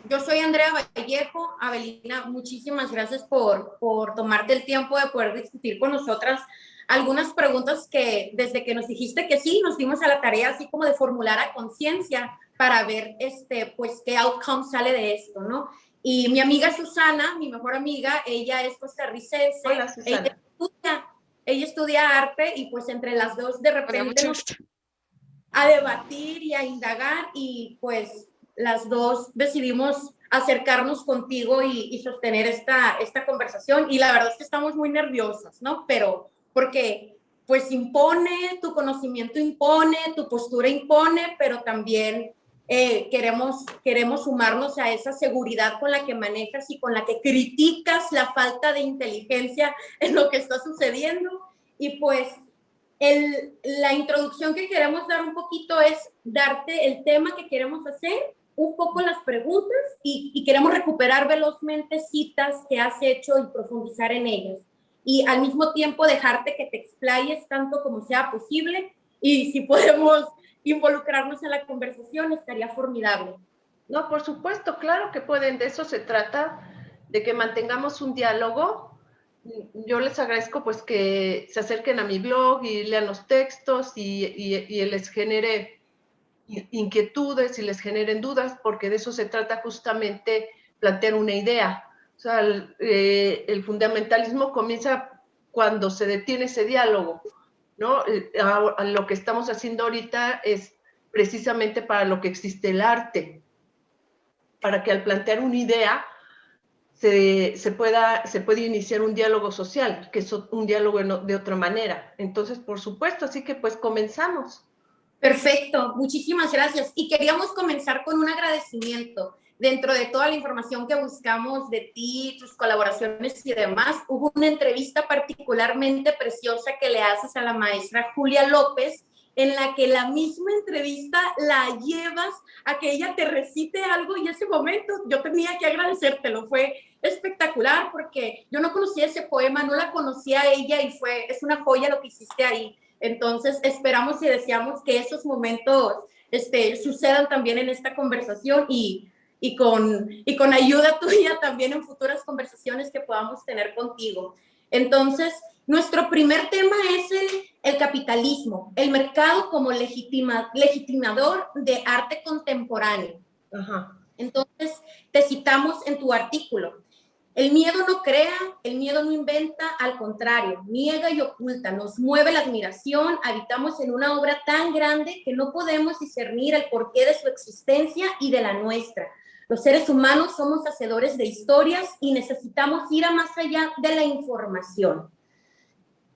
Yo soy Andrea Vallejo. Abelina, muchísimas gracias por tomarte el tiempo de poder discutir con nosotras algunas preguntas que desde que nos dijiste que sí, nos dimos a la tarea así como de formular a conciencia para ver pues qué outcome sale de esto, ¿no? Y mi amiga Susana, mi mejor amiga, ella es costarricense. Hola, Susana. Ella estudia arte y pues entre las dos de repente nos a debatir y a indagar y pues las dos decidimos acercarnos contigo y sostener esta conversación y la verdad es que estamos muy nerviosas, ¿no? Pero porque pues impone, tu conocimiento impone, tu postura impone, pero también queremos sumarnos a esa seguridad con la que manejas y con la que criticas la falta de inteligencia en lo que está sucediendo y pues la introducción que queremos dar un poquito es darte el tema que queremos hacer, un poco las preguntas y queremos recuperar velozmente citas que has hecho y profundizar en ellas. Y al mismo tiempo dejarte que te explayes tanto como sea posible y si podemos involucrarnos en la conversación estaría formidable. No, por supuesto, claro que pueden, de eso se trata, de que mantengamos un diálogo. Yo les agradezco pues que se acerquen a mi blog y lean los textos y les genere inquietudes y les generen dudas, porque de eso se trata justamente plantear una idea. O sea, el fundamentalismo comienza cuando se detiene ese diálogo, ¿no? Lo que estamos haciendo ahorita es precisamente para lo que existe el arte, para que al plantear una idea se puede iniciar un diálogo social, que es un diálogo de otra manera. Entonces, por supuesto, así que pues comenzamos. Perfecto, muchísimas gracias. Y queríamos comenzar con un agradecimiento. Dentro de toda la información que buscamos de ti, tus colaboraciones y demás, hubo una entrevista particularmente preciosa que le haces a la maestra Julia López, en la que la misma entrevista la llevas a que ella te recite algo y ese momento yo tenía que agradecértelo. Fue espectacular porque yo no conocía ese poema, no la conocía a ella y es una joya lo que hiciste ahí. Entonces, esperamos y deseamos que esos momentos sucedan también en esta conversación y con ayuda tuya también en futuras conversaciones que podamos tener contigo. Entonces, nuestro primer tema es el capitalismo, el mercado como legitimador de arte contemporáneo. Ajá. Entonces, te citamos en tu artículo. El miedo no crea, el miedo no inventa, al contrario, niega y oculta, nos mueve la admiración, habitamos en una obra tan grande que no podemos discernir el porqué de su existencia y de la nuestra. Los seres humanos somos hacedores de historias y necesitamos ir a más allá de la información.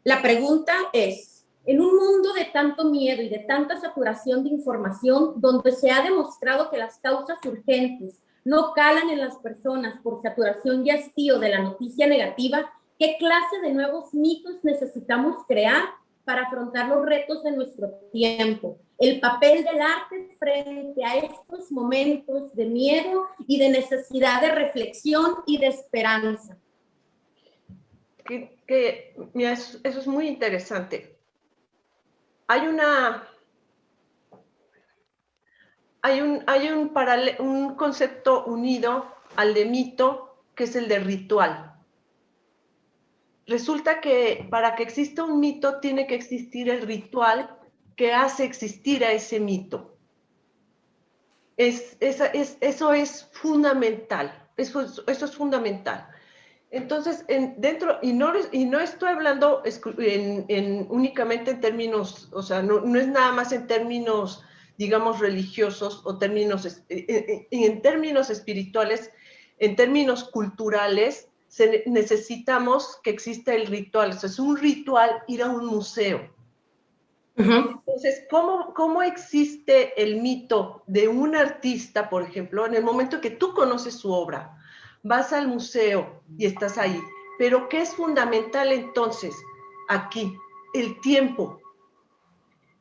La pregunta es, en un mundo de tanto miedo y de tanta saturación de información, donde se ha demostrado que las causas urgentes no calan en las personas por saturación y hastío de la noticia negativa, ¿qué clase de nuevos mitos necesitamos crear para afrontar los retos de nuestro tiempo? El papel del arte frente a estos momentos de miedo y de necesidad de reflexión y de esperanza. Mira, eso es muy interesante. Hay un concepto unido al de mito, que es el de ritual. Resulta que para que exista un mito tiene que existir el ritual que hace existir a ese mito. Eso es fundamental, eso es fundamental. Entonces, y no estoy hablando únicamente en términos, o sea, no es nada más en términos, digamos, religiosos o en términos espirituales, en términos culturales, necesitamos que exista el ritual. O sea, es un ritual ir a un museo. Entonces, ¿cómo existe el mito de un artista, por ejemplo, en el momento que tú conoces su obra? Vas al museo y estás ahí. Pero ¿qué es fundamental entonces aquí? El tiempo.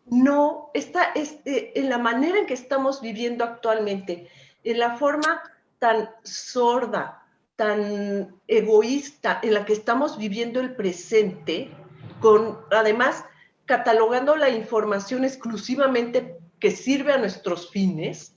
No, en la manera en que estamos viviendo actualmente, en la forma tan sorda, tan egoísta en la que estamos viviendo el presente, además catalogando la información exclusivamente que sirve a nuestros fines,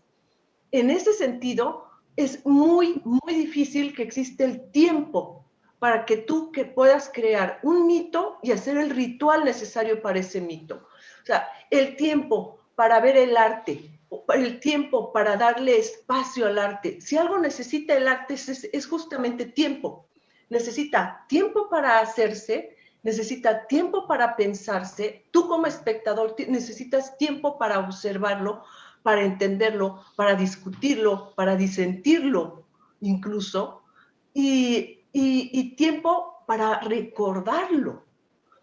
en ese sentido, es muy, muy difícil que exista el tiempo para que tú que puedas crear un mito y hacer el ritual necesario para ese mito. O sea, el tiempo para ver el arte, el tiempo para darle espacio al arte. Si algo necesita el arte es justamente tiempo. Necesita tiempo para hacerse, necesita tiempo para pensarse. Tú como espectador necesitas tiempo para observarlo, para entenderlo, para discutirlo, para disentirlo incluso, y tiempo para recordarlo.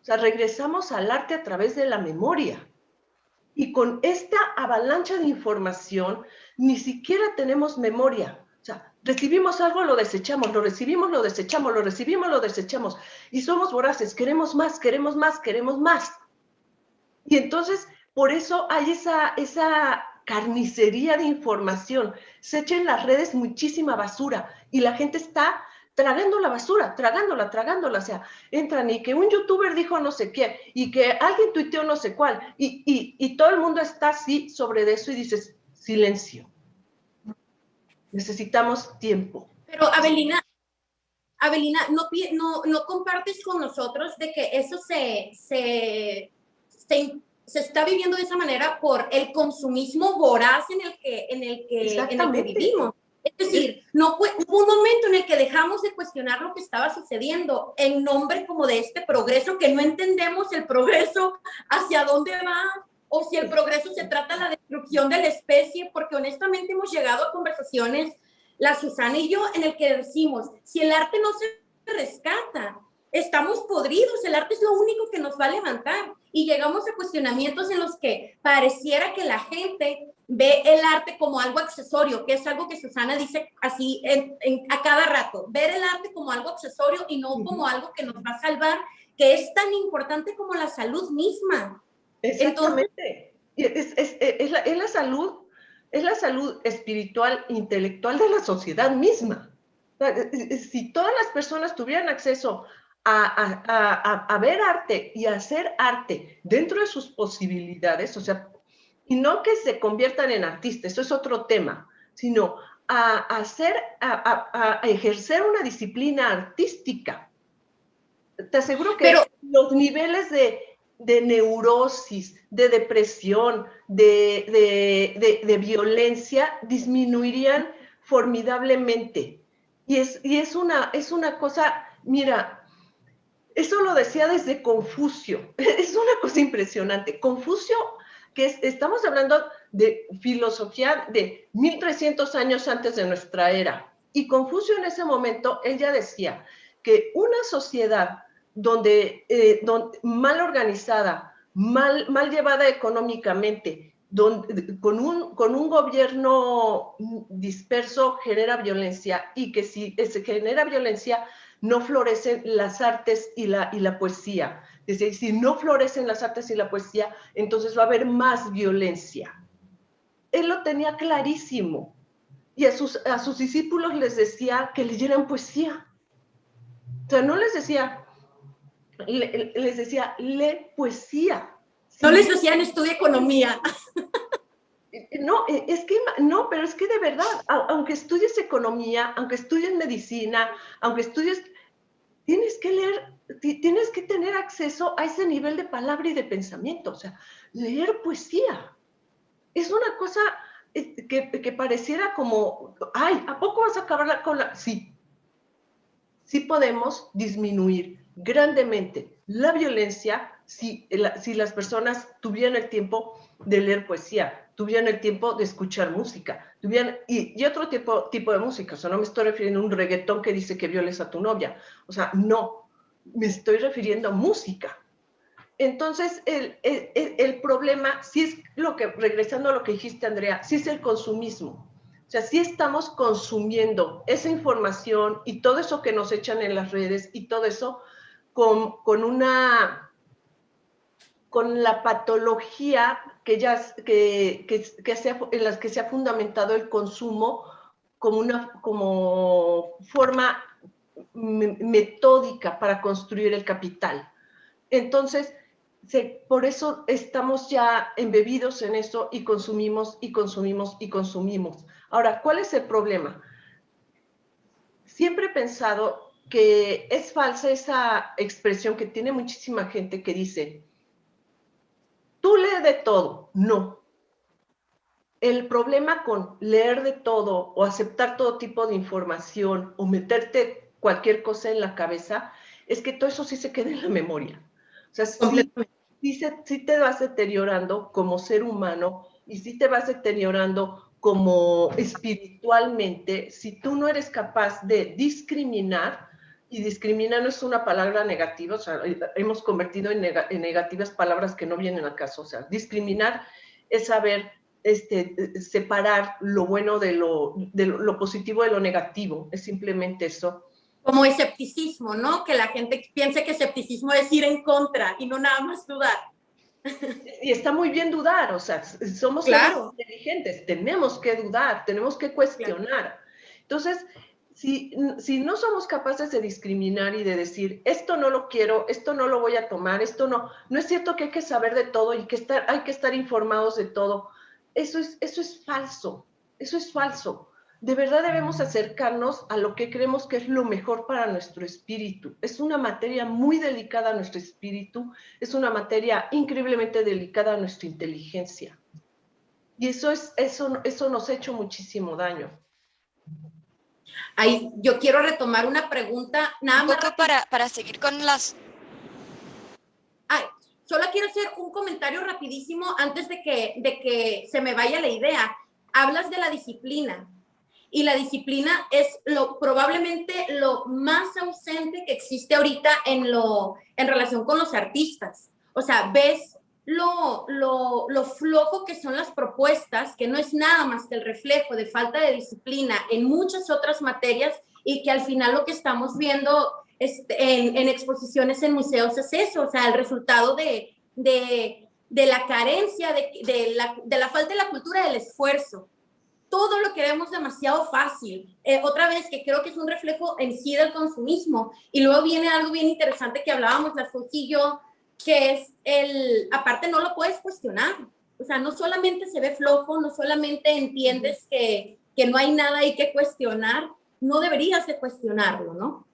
O sea, regresamos al arte a través de la memoria. Y con esta avalancha de información, ni siquiera tenemos memoria. O sea, recibimos algo, lo desechamos, lo recibimos, lo desechamos, lo recibimos, lo desechamos. Y somos voraces, queremos más, queremos más, queremos más. Y entonces, por eso hay esa carnicería de información. Se echa en las redes muchísima basura y la gente está tragando la basura, tragándola. O sea, entran y que un youtuber dijo no sé qué y que alguien tuiteó no sé cuál y todo el mundo está así sobre eso y dices, silencio. Necesitamos tiempo. Pero Avelina, no compartes con nosotros de que eso se está viviendo de esa manera por el consumismo voraz en el que vivimos. Es decir, hubo un momento en el que dejamos de cuestionar lo que estaba sucediendo en nombre como de este progreso, que no entendemos el progreso hacia dónde va, o si el progreso se trata de la destrucción de la especie, porque honestamente hemos llegado a conversaciones, la Susana y yo, en el que decimos, si el arte no se rescata, estamos podridos, el arte es lo único que nos va a levantar. Y llegamos a cuestionamientos en los que pareciera que la gente ve el arte como algo accesorio, que es algo que Susana dice así a cada rato, ver el arte como algo accesorio y no como algo que nos va a salvar, que es tan importante como la salud misma. Exactamente. Entonces, es la salud espiritual, intelectual de la sociedad misma. Si todas las personas tuvieran acceso a ver arte y a hacer arte dentro de sus posibilidades, o sea, y no que se conviertan en artistas, eso es otro tema, sino a ejercer una disciplina artística. Te aseguro que los niveles de neurosis, de depresión, de violencia disminuirían formidablemente. Y es una cosa, mira, eso lo decía desde Confucio, es una cosa impresionante. Confucio, estamos hablando de filosofía de 1300 años antes de nuestra era. Y Confucio en ese momento, él ya decía que una sociedad donde mal organizada, mal llevada económicamente, con un gobierno disperso genera violencia, y que si se genera violencia no florecen las artes y la poesía. Es decir, si no florecen las artes y la poesía, entonces va a haber más violencia. Él lo tenía clarísimo. Y a sus discípulos les decía que leyeran poesía. O sea, no les decía, les decía, lee poesía. No les decían estudia economía. No, pero es que de verdad, aunque estudies economía, aunque estudies medicina, aunque estudies, tienes que leer, tienes que tener acceso a ese nivel de palabra y de pensamiento. O sea, leer poesía es una cosa que pareciera como, ay, ¿a poco vas a acabar con la...? Sí, sí podemos disminuir grandemente la violencia si las personas tuvieran el tiempo de leer poesía, tuvieran el tiempo de escuchar música, y otro tipo de música. O sea, no me estoy refiriendo a un reggaetón que dice que violes a tu novia. O sea, no, me estoy refiriendo a música. Entonces, el problema, sí es regresando a lo que dijiste, Andrea, sí es el consumismo. O sea, sí estamos consumiendo esa información y todo eso que nos echan en las redes y todo eso con la patología en las que se ha fundamentado el consumo como forma metódica para construir el capital. Entonces, por eso estamos ya embebidos en eso y consumimos y consumimos y consumimos. Ahora, ¿cuál es el problema? siempre he pensado que es falsa esa expresión que tiene muchísima gente que dice, tú lee de todo. No. El problema con leer de todo o aceptar todo tipo de información o meterte cualquier cosa en la cabeza es que todo eso sí se queda en la memoria. O sea, sí te vas deteriorando como ser humano y sí te vas deteriorando como espiritualmente si tú no eres capaz de discriminar, y discriminar no es una palabra negativa, o sea, hemos convertido en negativas palabras que no vienen al caso. O sea, discriminar es saber separar lo bueno de lo positivo de lo negativo, es simplemente eso. Como escepticismo, ¿no? Que la gente piense que escepticismo es ir en contra y no nada más dudar. Y está muy bien dudar, o sea, somos seres inteligentes, tenemos que dudar, tenemos que cuestionar. Claro. Entonces, si no somos capaces de discriminar y de decir, esto no lo quiero, esto no lo voy a tomar, esto no es cierto que hay que saber de todo y que hay que estar informados de todo. Eso es falso, eso es falso. De verdad debemos acercarnos a lo que creemos que es lo mejor para nuestro espíritu. Es una materia muy delicada a nuestro espíritu, es una materia increíblemente delicada a nuestra inteligencia. Y eso nos ha hecho muchísimo daño. Ahí, yo quiero retomar una pregunta, nada más. Un poco para seguir con las... Ay, solo quiero hacer un comentario rapidísimo antes de que se me vaya la idea. Hablas de la disciplina. Y la disciplina es probablemente lo más ausente que existe ahorita en relación con los artistas. O sea, ves lo flojo que son las propuestas, que no es nada más que el reflejo de falta de disciplina en muchas otras materias, y que al final lo que estamos viendo en exposiciones en museos es eso, o sea, el resultado de la carencia, de la falta de la cultura del esfuerzo. Todo lo queremos demasiado fácil. Otra vez, que creo que es un reflejo en sí del consumismo. Y luego viene algo bien interesante que hablábamos, la Sochi y yo, que es aparte no lo puedes cuestionar. O sea, no solamente se ve flojo, no solamente entiendes que no hay nada ahí que cuestionar, no deberías de cuestionarlo, ¿no?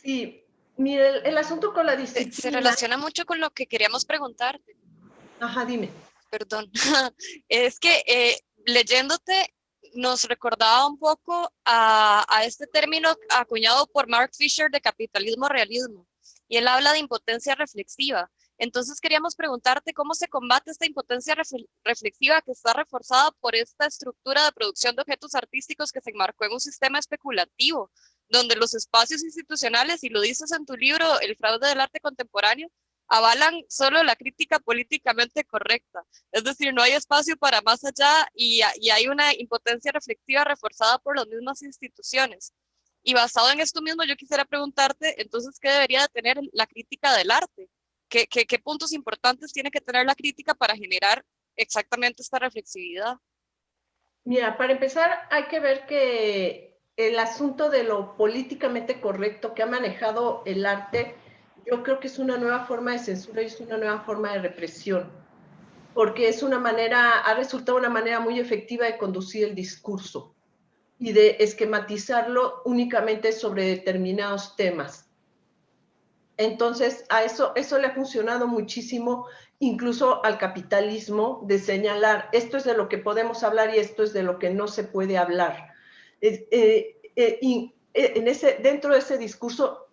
Sí, mire, el asunto con la disciplina... Se relaciona mucho con lo que queríamos preguntarte. Ajá, dime. Perdón. Es que leyéndote nos recordaba un poco a este término acuñado por Mark Fisher de capitalismo-realismo, y él habla de impotencia reflexiva. Entonces queríamos preguntarte cómo se combate esta impotencia reflexiva que está reforzada por esta estructura de producción de objetos artísticos que se enmarcó en un sistema especulativo, donde los espacios institucionales, y lo dices en tu libro, El fraude del arte contemporáneo, avalan solo la crítica políticamente correcta. Es decir, no hay espacio para más allá, y hay una impotencia reflexiva reforzada por las mismas instituciones. Y basado en esto mismo, yo quisiera preguntarte, entonces, ¿qué debería de tener la crítica del arte? ¿Qué puntos importantes tiene que tener la crítica para generar exactamente esta reflexividad? Mira, para empezar, hay que ver que el asunto de lo políticamente correcto que ha manejado el arte, yo creo que es una nueva forma de censura y es una nueva forma de represión, porque ha resultado una manera muy efectiva de conducir el discurso y de esquematizarlo únicamente sobre determinados temas. Entonces, eso le ha funcionado muchísimo, incluso al capitalismo, de señalar, esto es de lo que podemos hablar y esto es de lo que no se puede hablar. Dentro de ese discurso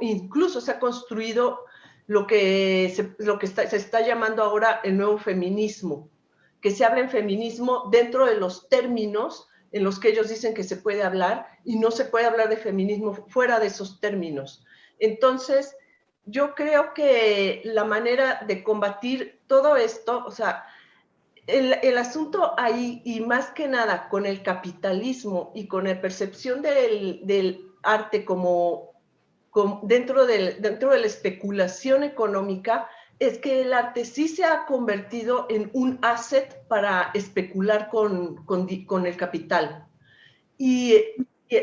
incluso se ha construido lo que se está llamando ahora el nuevo feminismo, que se habla en feminismo dentro de los términos en los que ellos dicen que se puede hablar, y no se puede hablar de feminismo fuera de esos términos. Entonces, yo creo que la manera de combatir todo esto, o sea, el asunto ahí, y más que nada con el capitalismo y con la percepción del arte como dentro de la especulación económica, es que el arte sí se ha convertido en un asset para especular con el capital. Y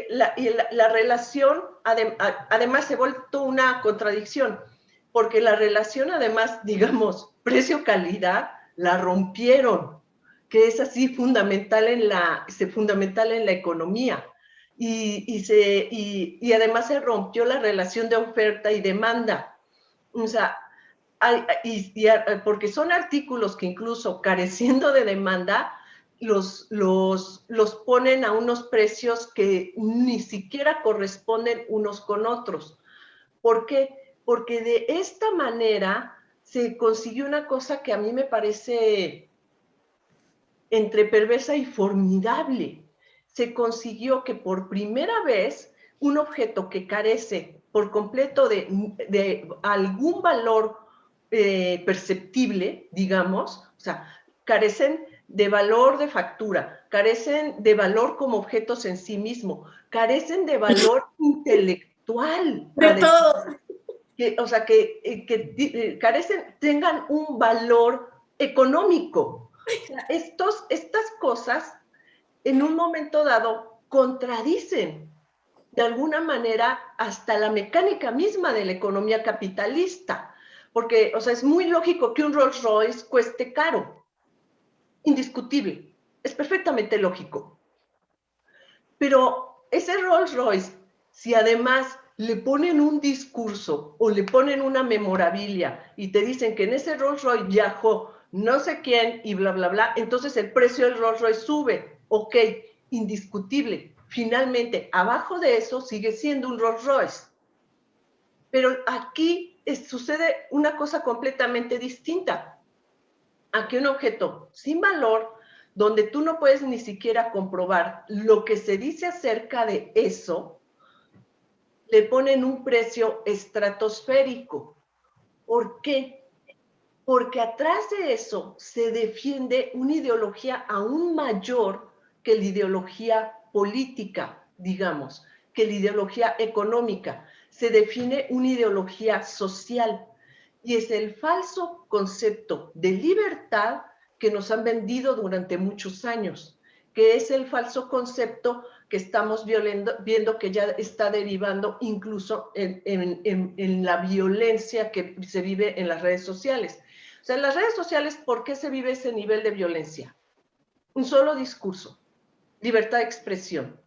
la relación, además, se ha vuelto una contradicción, porque la relación, además, digamos, precio-calidad, la rompieron, que es así fundamental en la economía. y además se rompió la relación de oferta y demanda. O sea, porque son artículos que incluso careciendo de demanda, los ponen a unos precios que ni siquiera corresponden unos con otros. ¿Por qué? Porque de esta manera se consiguió una cosa que a mí me parece entre perversa y formidable. Se consiguió que por primera vez un objeto que carece por completo de algún valor perceptible, digamos, o sea, carecen de valor de factura, carecen de valor como objetos en sí mismo, carecen de valor intelectual. De todo. O sea, que carecen, tengan un valor económico. O sea, estas cosas en un momento dado contradicen de alguna manera hasta la mecánica misma de la economía capitalista, porque, o sea, es muy lógico que un Rolls Royce cueste caro, indiscutible, es perfectamente lógico. Pero ese Rolls Royce, si además le ponen un discurso o le ponen una memorabilia y te dicen que en ese Rolls Royce viajó no sé quién y bla, bla, bla, entonces el precio del Rolls Royce sube. Ok, indiscutible. Finalmente, abajo de eso sigue siendo un Rolls Royce. Pero aquí sucede una cosa completamente distinta. Aquí un objeto sin valor, donde tú no puedes ni siquiera comprobar lo que se dice acerca de eso, le ponen un precio estratosférico. ¿Por qué? Porque atrás de eso se defiende una ideología aún mayor que la ideología política, digamos, que la ideología económica. Se define una ideología social y es el falso concepto de libertad que nos han vendido durante muchos años, que es el falso concepto que estamos viendo que ya está derivando incluso en la violencia que se vive en las redes sociales. O sea, en las redes sociales, ¿por qué se vive ese nivel de violencia? Un solo discurso, libertad de expresión.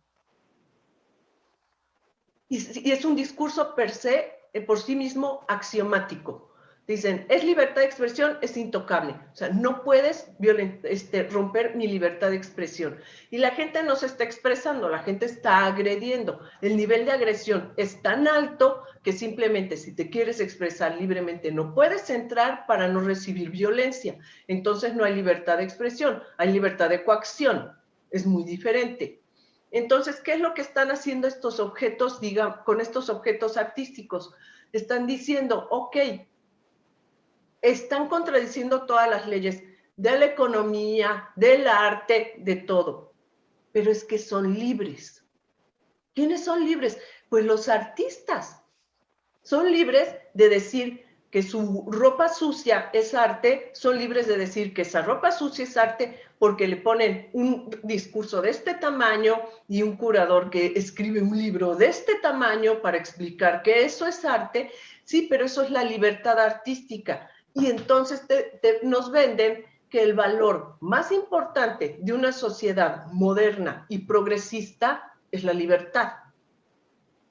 Y es un discurso per se, por sí mismo, axiomático. Dicen, es libertad de expresión, es intocable. O sea, no puedes romper mi libertad de expresión. Y la gente no se está expresando, la gente está agrediendo. El nivel de agresión es tan alto que simplemente si te quieres expresar libremente no puedes entrar para no recibir violencia. Entonces no hay libertad de expresión, hay libertad de coacción. Es muy diferente. Entonces, ¿qué es lo que están haciendo estos objetos, con estos objetos artísticos? Están diciendo, ok, están contradiciendo todas las leyes de la economía, del arte, de todo, pero es que son libres. ¿Quiénes son libres? Pues los artistas. Son libres de decir que su ropa sucia es arte, son libres de decir que esa ropa sucia es arte porque le ponen un discurso de este tamaño y un curador que escribe un libro de este tamaño para explicar que eso es arte. Sí, pero eso es la libertad artística. Y entonces nos venden que el valor más importante de una sociedad moderna y progresista es la libertad.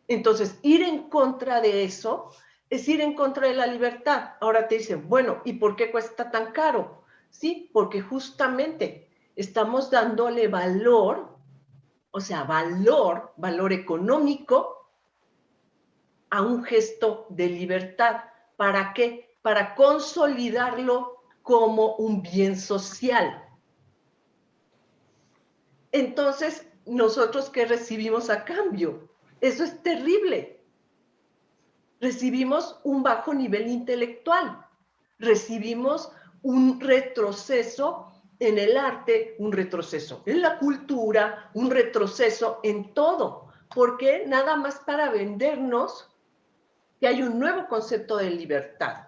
Entonces, ir en contra de eso es ir en contra de la libertad. Ahora te dicen, bueno, ¿y por qué cuesta tan caro? Sí, porque justamente estamos dándole valor, o sea, valor económico a un gesto de libertad. ¿Para qué? Para consolidarlo como un bien social. Entonces, ¿nosotros qué recibimos a cambio? Eso es terrible. Recibimos un bajo nivel intelectual, recibimos un retroceso en el arte, un retroceso en la cultura, un retroceso en todo. ¿Por qué? Nada más para vendernos que hay un nuevo concepto de libertad.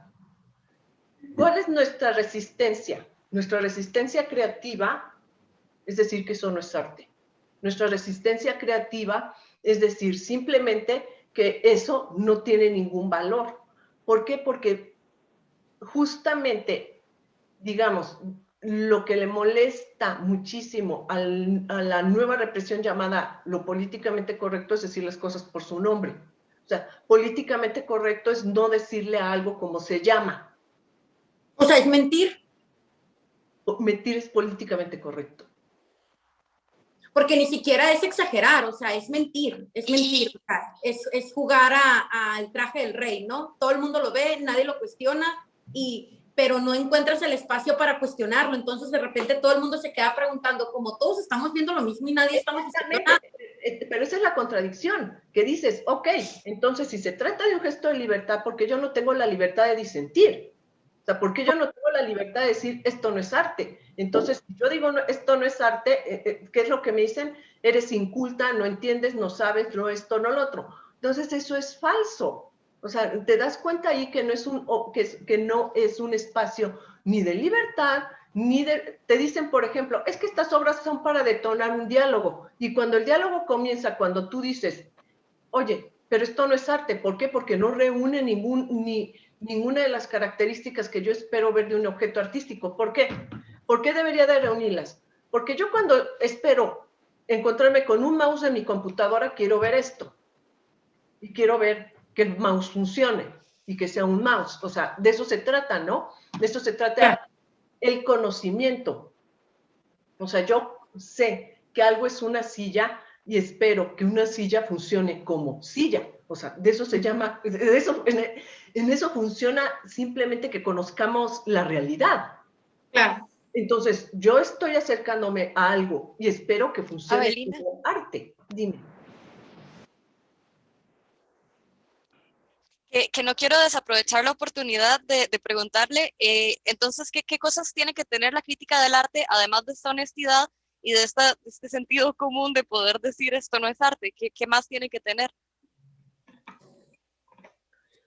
¿Cuál es nuestra resistencia? Nuestra resistencia creativa, es decir, que eso no es arte. Nuestra resistencia creativa, es decir, simplemente que eso no tiene ningún valor. ¿Por qué? Porque justamente, digamos, lo que le molesta muchísimo a la nueva represión llamada lo políticamente correcto es decir las cosas por su nombre. O sea, políticamente correcto es no decirle a algo como se llama. O sea, es mentir. Mentir es políticamente correcto. Porque ni siquiera es exagerar, o sea, es mentir, o sea, es jugar al traje del rey, ¿no? Todo el mundo lo ve, nadie lo cuestiona, pero no encuentras el espacio para cuestionarlo, entonces de repente todo el mundo se queda preguntando, como todos estamos viendo lo mismo y nadie estamos diciendo nada. Pero esa es la contradicción, que dices, ok, entonces si se trata de un gesto de libertad, ¿por qué yo no tengo la libertad de disentir? O sea, ¿por qué yo no tengo la libertad de decir esto no es arte? Entonces, si yo digo no, esto no es arte, ¿qué es lo que me dicen? Eres inculta, no entiendes, no sabes, no esto, no lo otro. Entonces, eso es falso. O sea, te das cuenta ahí que no es un espacio ni de libertad, te dicen, por ejemplo, es que estas obras son para detonar un diálogo. Y cuando el diálogo comienza, cuando tú dices, oye, pero esto no es arte, ¿por qué? Porque no reúne ninguna de las características que yo espero ver de un objeto artístico. ¿Por qué? ¿Por qué debería de reunirlas? Porque yo cuando espero encontrarme con un mouse en mi computadora, quiero ver esto. Y quiero ver que el mouse funcione y que sea un mouse. O sea, de eso se trata, ¿no? De eso se trata el conocimiento. O sea, yo sé que algo es una silla y espero que una silla funcione como silla. O sea, de eso se llama, en eso funciona simplemente que conozcamos la realidad. Claro. Entonces, yo estoy acercándome a algo y espero que funcione Avelina, como arte. Dime. que no quiero desaprovechar la oportunidad de preguntarle, entonces, ¿qué cosas tiene que tener la crítica del arte, además de esta honestidad y de este sentido común de poder decir esto no es arte? ¿Qué más tiene que tener?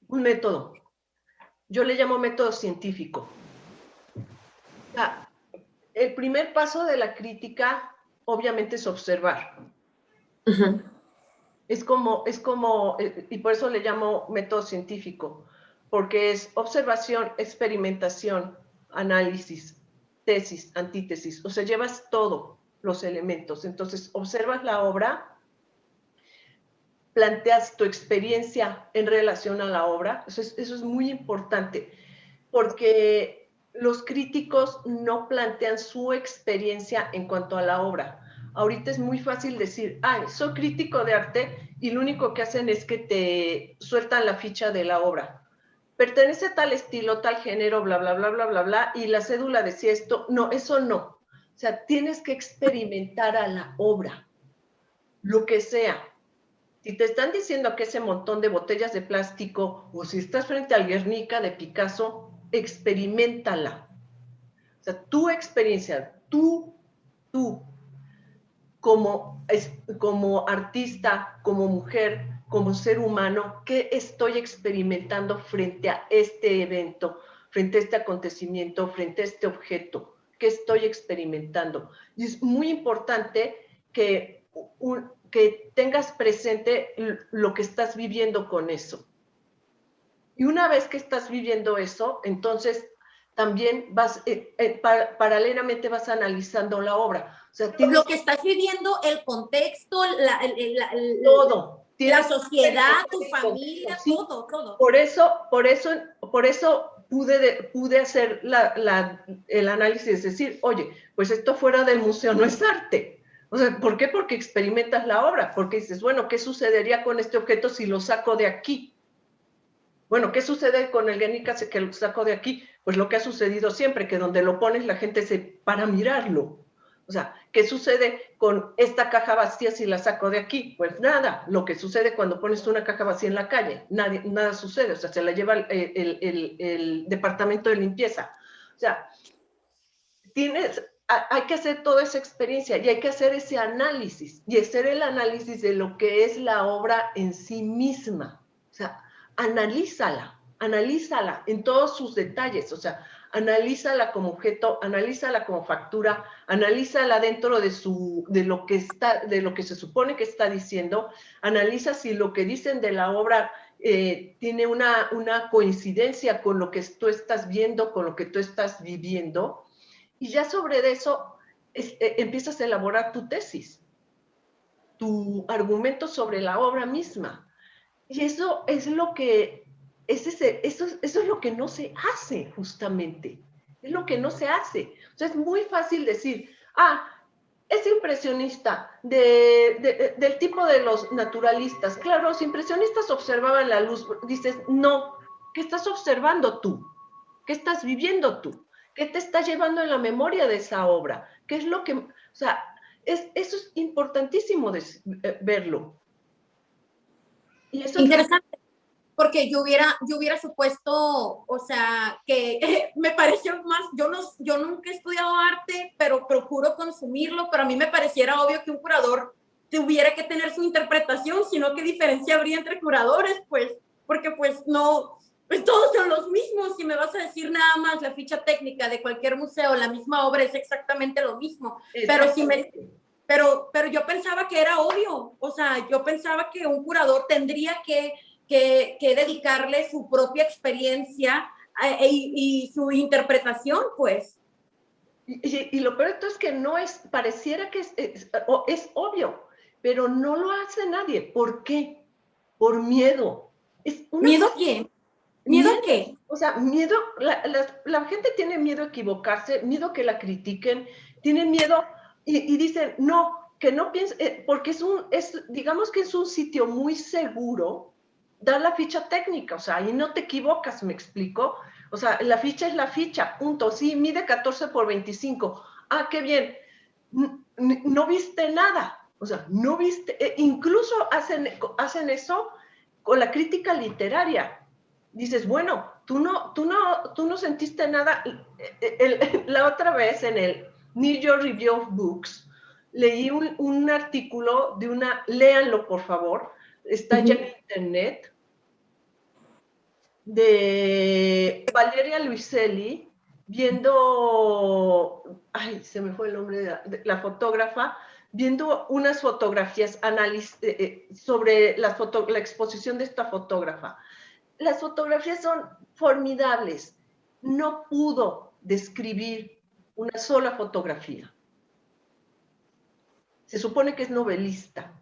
Un método. Yo le llamo método científico. O sea, el primer paso de la crítica, obviamente, es observar. Uh-huh. Es como, y por eso le llamo método científico, porque es observación, experimentación, análisis, tesis, antítesis, o sea, llevas todos los elementos. Entonces, observas la obra, planteas tu experiencia en relación a la obra, eso es muy importante, porque los críticos no plantean su experiencia en cuanto a la obra. Ahorita es muy fácil decir, soy crítico de arte, y lo único que hacen es que te sueltan la ficha de la obra. Pertenece a tal estilo, tal género, bla, bla, bla, bla, bla, bla, y la cédula decía esto. No, eso no. O sea, tienes que experimentar a la obra, lo que sea. Si te están diciendo que ese montón de botellas de plástico, o si estás frente al Guernica de Picasso, experiméntala. O sea, tu experiencia, tú, como artista, como mujer, como ser humano, ¿qué estoy experimentando frente a este evento, frente a este acontecimiento, frente a este objeto? ¿Qué estoy experimentando? Y es muy importante que tengas presente lo que estás viviendo con eso. Y una vez que estás viviendo eso, entonces también paralelamente vas analizando la obra. O sea, lo que estás viviendo, el contexto, todo. La sociedad, tu familia, sí. todo. Por eso pude hacer el análisis, es decir, oye, pues esto fuera del museo no es arte. O sea, ¿por qué? Porque experimentas la obra, porque dices, bueno, ¿qué sucedería con este objeto si lo saco de aquí? Bueno, ¿qué sucede con el Guernica que lo saco de aquí? Pues lo que ha sucedido siempre, que donde lo pones la gente se para mirarlo. O sea, ¿qué sucede con esta caja vacía si la saco de aquí? Pues nada, lo que sucede cuando pones una caja vacía en la calle, nada sucede, o sea, se la lleva el departamento de limpieza. O sea, hay que hacer toda esa experiencia y hay que hacer ese análisis y hacer el análisis de lo que es la obra en sí misma. O sea, analízala en todos sus detalles, o sea, analízala como objeto, analízala como factura, analízala dentro de lo que se supone que está diciendo, analiza si lo que dicen de la obra tiene una coincidencia con lo que tú estás viendo, con lo que tú estás viviendo, Y ya sobre eso empiezas a elaborar tu tesis, tu argumento sobre la obra misma. Y eso es lo que, eso es lo que no se hace justamente. Es lo que no se hace. O sea, es muy fácil decir, es impresionista del tipo de los naturalistas. Claro, los impresionistas observaban la luz. Dices, no, ¿qué estás observando tú? ¿Qué estás viviendo tú? ¿Qué te está llevando en la memoria de esa obra? ¿Qué es lo que, o sea, eso es importantísimo verlo. Y eso interesante, porque yo hubiera supuesto, o sea, que me pareció más, yo nunca he estudiado arte, pero procuro consumirlo, pero a mí me pareciera obvio que un curador tuviera que tener su interpretación, sino qué diferencia habría entre curadores, pues, porque pues no, pues todos son los mismos. Si me vas a decir nada más la ficha técnica de cualquier museo, la misma obra es exactamente lo mismo, pero si me... Pero yo pensaba que era obvio, o sea, yo pensaba que un curador tendría que dedicarle su propia experiencia y su interpretación, pues. Y lo peor es que no es, pareciera que es obvio, pero no lo hace nadie. ¿Por qué? Por miedo. ¿Miedo a quién? ¿Miedo a qué? O sea, miedo, la gente tiene miedo a equivocarse, miedo a que la critiquen, tiene miedo y dicen, no, que no piense, porque digamos que es un sitio muy seguro, dar la ficha técnica, o sea, ahí no te equivocas, ¿me explico? O sea, la ficha es la ficha, punto. Sí, mide 14 por 25. Qué bien. No viste nada. O sea, no viste. Incluso hacen eso con la crítica literaria. Dices, bueno, tú no sentiste nada. La otra vez en el New York Review of Books leí un artículo léanlo por favor, está ya en internet, de Valeria Luiselli, viendo, se me fue el nombre de la fotógrafa, viendo unas fotografías sobre la exposición de esta fotógrafa. Las fotografías son formidables. No pudo describir una sola fotografía. Se supone que es novelista.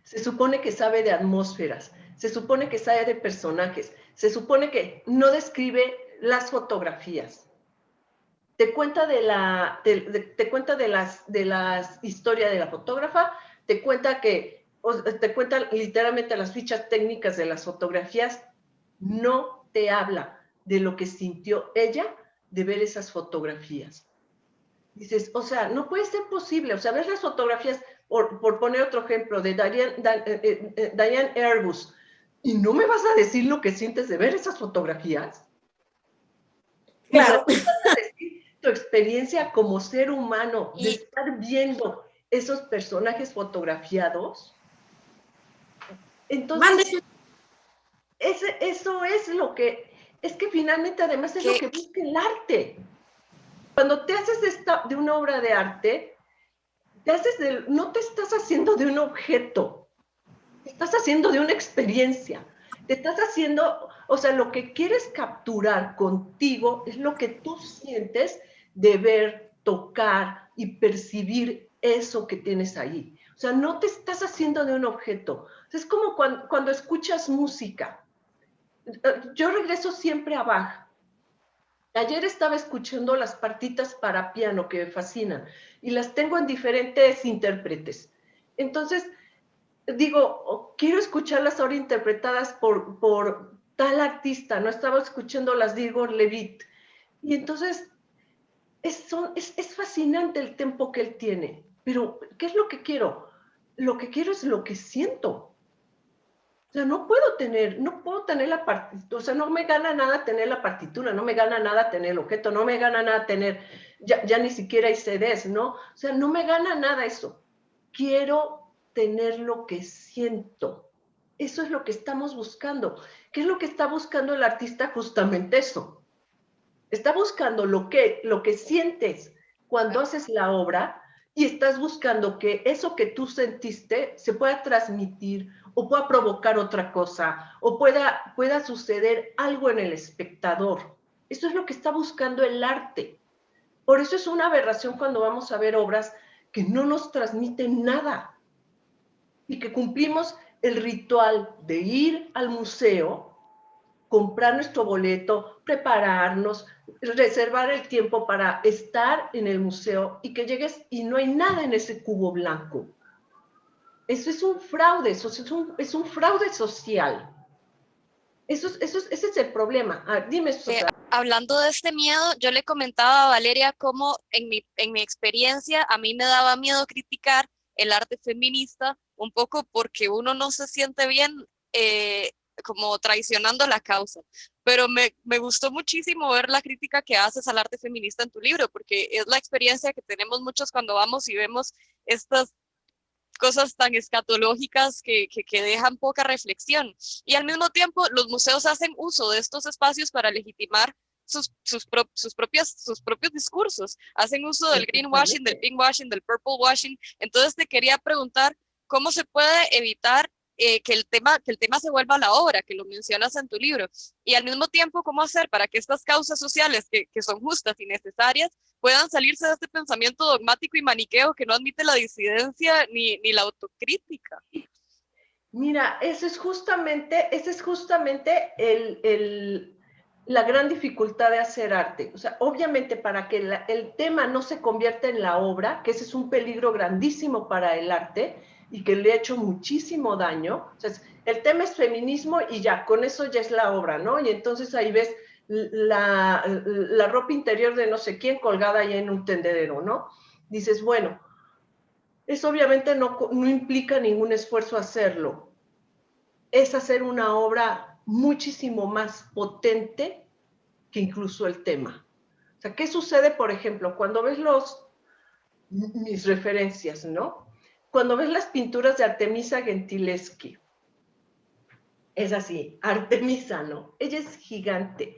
Se supone que sabe de atmósferas. Se supone que sabe de personajes. Se supone que no describe las fotografías. Te cuenta de la historia de la fotógrafa, te cuenta literalmente las fichas técnicas de las fotografías, no te habla de lo que sintió ella de ver esas fotografías. Dices, o sea, no puede ser posible, o sea, ves las fotografías, por poner otro ejemplo, de Diane Arbus, y no me vas a decir lo que sientes de ver esas fotografías. Claro. O sea, ¿me vas a decir tu experiencia como ser humano de estar viendo esos personajes fotografiados? Entonces, eso es lo que, es que finalmente además es lo que busca el arte. Cuando te haces de una obra de arte, no te estás haciendo de un objeto, te estás haciendo de una experiencia, te estás haciendo, o sea, lo que quieres capturar contigo es lo que tú sientes de ver, tocar y percibir eso que tienes ahí. O sea, no te estás haciendo de un objeto. O sea, es como cuando escuchas música. Yo regreso siempre a Bach. Ayer estaba escuchando las partitas para piano que me fascinan y las tengo en diferentes intérpretes. Entonces, digo, quiero escucharlas ahora interpretadas por tal artista, no estaba escuchando las de Igor Levit. Y entonces, es fascinante el tempo que él tiene. Pero, ¿qué es lo que quiero? Lo que quiero es lo que siento. O sea, no puedo tener la partitura, o sea, no me gana nada tener la partitura, no me gana nada tener el objeto, no me gana nada tener, ya ni siquiera hay CDs, ¿no? O sea, no me gana nada eso. Quiero tener lo que siento. Eso es lo que estamos buscando. ¿Qué es lo que está buscando el artista? Justamente eso. Está buscando lo que sientes cuando haces la obra y estás buscando que eso que tú sentiste se pueda transmitir o pueda provocar otra cosa o pueda suceder algo en el espectador. Eso es lo que está buscando el arte. Por eso es una aberración cuando vamos a ver obras que no nos transmiten nada y que cumplimos el ritual de ir al museo, comprar nuestro boleto, prepararnos, reservar el tiempo para estar en el museo y que llegues y no hay nada en ese cubo blanco. Eso es un fraude, eso es un fraude social. Ese es el problema. Dime, Susana. Hablando de este miedo, yo le comentaba a Valeria cómo en mi experiencia a mí me daba miedo criticar el arte feminista, un poco porque uno no se siente bien como traicionando la causa. Pero me gustó muchísimo ver la crítica que haces al arte feminista en tu libro, porque es la experiencia que tenemos muchos cuando vamos y vemos estas cosas tan escatológicas que dejan poca reflexión. Y al mismo tiempo, los museos hacen uso de estos espacios para legitimar sus propios discursos. Hacen uso del greenwashing, del pinkwashing, del purple washing. Entonces te quería preguntar, ¿cómo se puede evitar que el tema se vuelva a la obra, que lo mencionas en tu libro? Y al mismo tiempo, ¿cómo hacer para que estas causas sociales que son justas y necesarias puedan salirse de este pensamiento dogmático y maniqueo que no admite la disidencia ni la autocrítica? Mira, ese es justamente la gran dificultad de hacer arte. O sea, obviamente para que el tema no se convierta en la obra, que ese es un peligro grandísimo para el arte y que le ha hecho muchísimo daño. O sea, el tema es feminismo y ya, con eso ya es la obra, ¿no? Y entonces ahí ves la ropa interior de no sé quién colgada ahí en un tendedero, ¿no? Dices, bueno, eso obviamente no implica ningún esfuerzo hacerlo. Es hacer una obra muchísimo más potente que incluso el tema. O sea, ¿qué sucede, por ejemplo, cuando ves mis referencias, ¿no? Cuando ves las pinturas de Artemisa Gentileschi, es así, Artemisa, ¿no? Ella es gigante.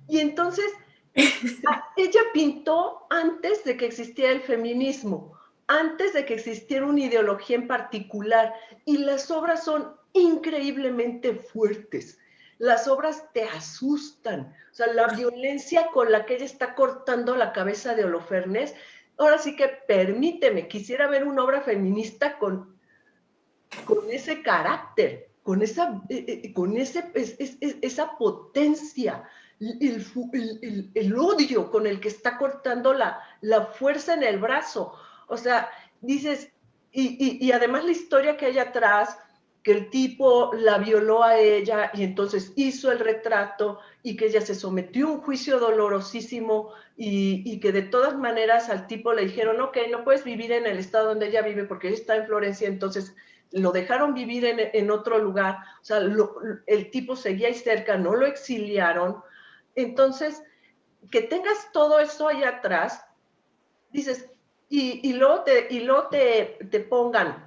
Y entonces, ella pintó antes de que existiera el feminismo, antes de que existiera una ideología en particular, y las obras son increíblemente fuertes. Las obras te asustan. O sea, la violencia con la que ella está cortando la cabeza de Holofernes, ahora sí que permíteme, quisiera ver una obra feminista con ese carácter, con esa potencia, el odio con el que está cortando la fuerza en el brazo. O sea, dices, y además la historia que hay atrás, que el tipo la violó a ella y entonces hizo el retrato y que ella se sometió a un juicio dolorosísimo y que de todas maneras al tipo le dijeron, ok, no puedes vivir en el estado donde ella vive porque ella está en Florencia, entonces lo dejaron vivir en otro lugar, o sea, el tipo seguía ahí cerca, no lo exiliaron. Entonces, que tengas todo eso ahí atrás, dices, y luego te pongan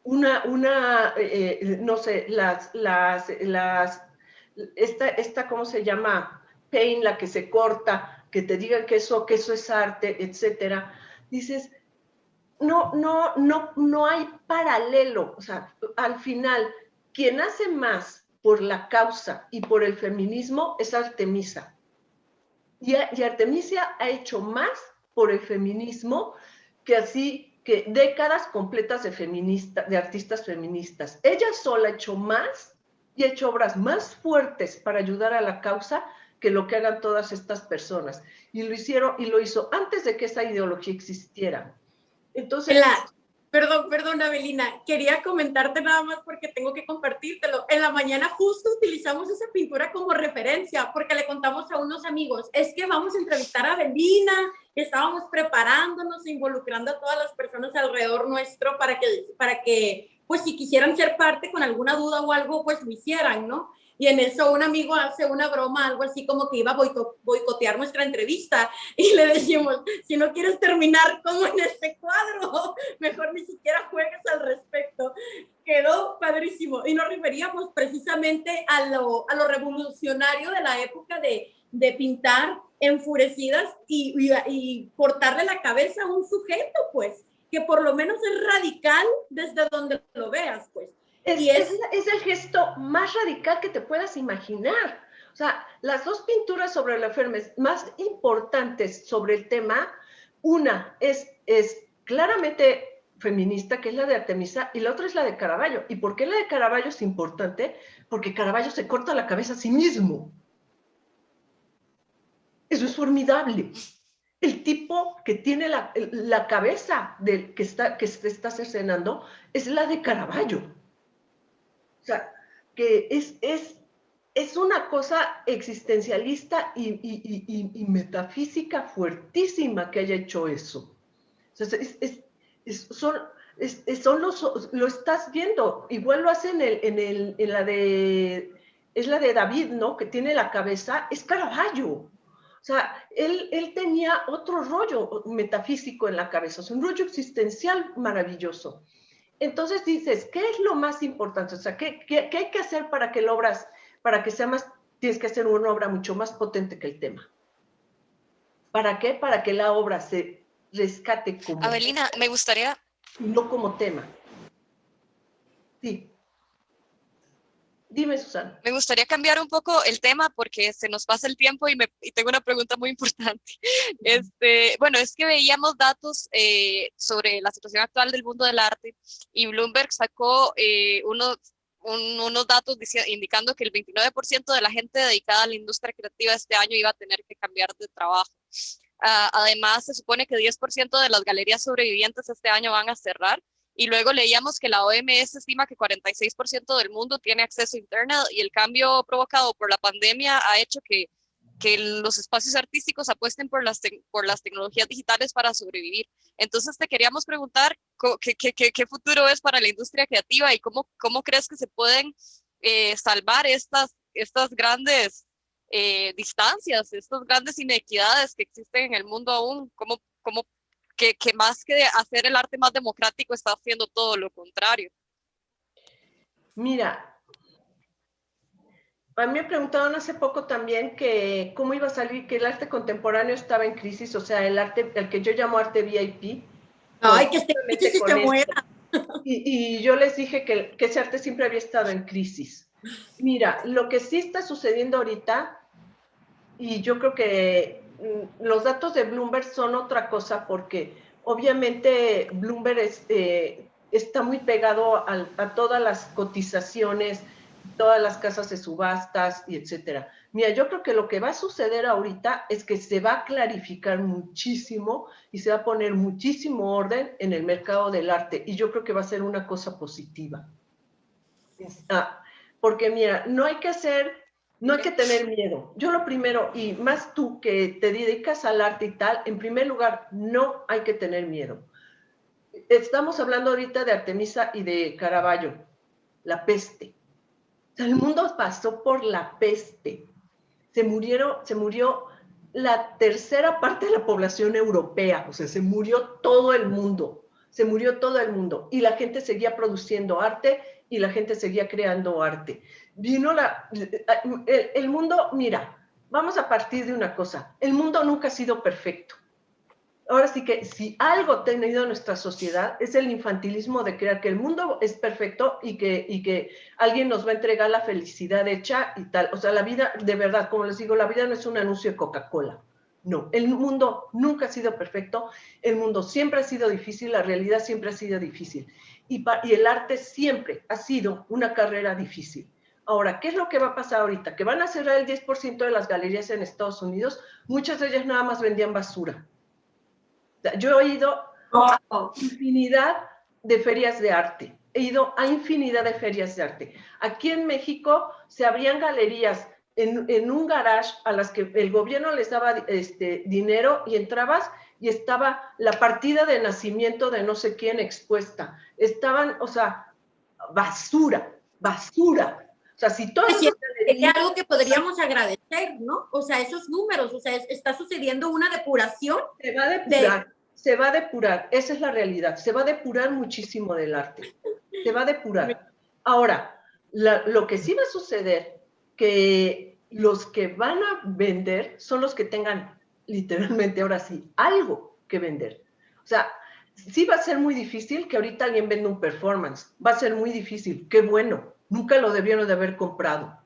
no sé, esta, ¿cómo se llama? Pain, la que se corta, que te digan que eso es arte, etcétera. Dices, no hay paralelo. O sea, al final, quien hace más por la causa y por el feminismo es Artemisa. Y Artemisia ha hecho más por el feminismo que décadas completas de artistas feministas. Ella sola ha hecho más y ha hecho obras más fuertes para ayudar a la causa que lo que hagan todas estas personas. Y lo hizo antes de que esa ideología existiera. Entonces, perdón, Abelina, quería comentarte nada más porque tengo que compartírtelo. En la mañana justo utilizamos esa pintura como referencia porque le contamos a unos amigos, es que vamos a entrevistar a Abelina, estábamos preparándonos, involucrando a todas las personas alrededor nuestro para que pues si quisieran ser parte con alguna duda o algo, pues lo hicieran, ¿no? Y en eso un amigo hace una broma, algo así como que iba a boicotear nuestra entrevista y le decimos, si no quieres terminar como en este cuadro, mejor ni siquiera juegues al respecto. Quedó padrísimo. Y nos referíamos precisamente a lo revolucionario de la época de pintar enfurecidas y cortarle la cabeza a un sujeto, pues, que por lo menos es radical desde donde lo veas, pues. Es el gesto más radical que te puedas imaginar. O sea, las dos pinturas sobre la enfermedad más importantes sobre el tema, una es claramente feminista, que es la de Artemisa, y la otra es la de Caravaggio. ¿Y por qué la de Caravaggio es importante? Porque Caravaggio se corta la cabeza a sí mismo. Eso es formidable. El tipo que tiene la cabeza que se está cercenando es la de Caravaggio. O sea, que es una cosa existencialista y metafísica fuertísima que haya hecho eso. O sea, lo estás viendo. Igual lo hace en la de, es la de David, ¿no? Que tiene la cabeza, es Caravaggio. O sea, él tenía otro rollo metafísico en la cabeza, o sea, un rollo existencial maravilloso. Entonces dices, ¿qué es lo más importante? O sea, ¿qué hay que hacer para que la obra, para que sea más, tienes que hacer una obra mucho más potente que el tema? ¿Para qué? Para que la obra se rescate como... Avelina, me gustaría... No como tema. Sí. Dime, Susana. Me gustaría cambiar un poco el tema porque se nos pasa el tiempo y tengo una pregunta muy importante. Bueno, es que veíamos datos sobre la situación actual del mundo del arte y Bloomberg sacó unos datos indicando que el 29% de la gente dedicada a la industria creativa este año iba a tener que cambiar de trabajo. Además, se supone que 10% de las galerías sobrevivientes este año van a cerrar. Y luego leíamos que la OMS estima que 46% del mundo tiene acceso a Internet y el cambio provocado por la pandemia ha hecho que los espacios artísticos apuesten por las tecnologías digitales para sobrevivir. Entonces te queríamos preguntar qué futuro es para la industria creativa y cómo crees que se pueden salvar estas grandes distancias, estas grandes inequidades que existen en el mundo aún, cómo que más que hacer el arte más democrático está haciendo todo lo contrario. Mira, a mí me preguntaron hace poco también que cómo iba a salir, que el arte contemporáneo estaba en crisis, o sea, el que yo llamo arte VIP. Ay, que esté en crisis y se muera. Y yo les dije que ese arte siempre había estado en crisis. Mira, lo que sí está sucediendo ahorita, y yo creo que los datos de Bloomberg son otra cosa, porque obviamente Bloomberg está muy pegado a todas las cotizaciones, todas las casas de subastas y etcétera. Mira, yo creo que lo que va a suceder ahorita es que se va a clarificar muchísimo y se va a poner muchísimo orden en el mercado del arte, y yo creo que va a ser una cosa positiva. Porque mira, no hay que tener miedo. Yo lo primero, y más tú que te dedicas al arte y tal, en primer lugar, no hay que tener miedo. Estamos hablando ahorita de Artemisa y de Caravaggio, la peste. O sea, el mundo pasó por la peste. Se murió la tercera parte de la población europea, o sea, se murió todo el mundo. Y la gente seguía produciendo arte y la gente seguía creando arte. Vino el mundo, mira, vamos a partir de una cosa, el mundo nunca ha sido perfecto. Ahora sí que si algo ha tenido nuestra sociedad es el infantilismo de creer que el mundo es perfecto y que alguien nos va a entregar la felicidad hecha y tal. O sea, la vida, de verdad, como les digo, la vida no es un anuncio de Coca-Cola. No, el mundo nunca ha sido perfecto, el mundo siempre ha sido difícil, la realidad siempre ha sido difícil. Y el arte siempre ha sido una carrera difícil. Ahora, ¿qué es lo que va a pasar ahorita? Que van a cerrar el 10% de las galerías en Estados Unidos, muchas de ellas nada más vendían basura. Yo he ido a infinidad de ferias de arte. Aquí en México se abrían galerías en un garage a las que el gobierno les daba dinero y entrabas y estaba la partida de nacimiento de no sé quién expuesta. Estaban, o sea, basura. O sea, si todo eso sería algo que podríamos agradecer, ¿no? O sea, esos números, o sea, está sucediendo una depuración. Se va a depurar, esa es la realidad, se va a depurar muchísimo del arte, se va a depurar. Ahora, lo que sí va a suceder, que los que van a vender son los que tengan literalmente, ahora sí, algo que vender. O sea, sí va a ser muy difícil que ahorita alguien venda un performance, va a ser muy difícil, qué bueno, nunca lo debieron de haber comprado.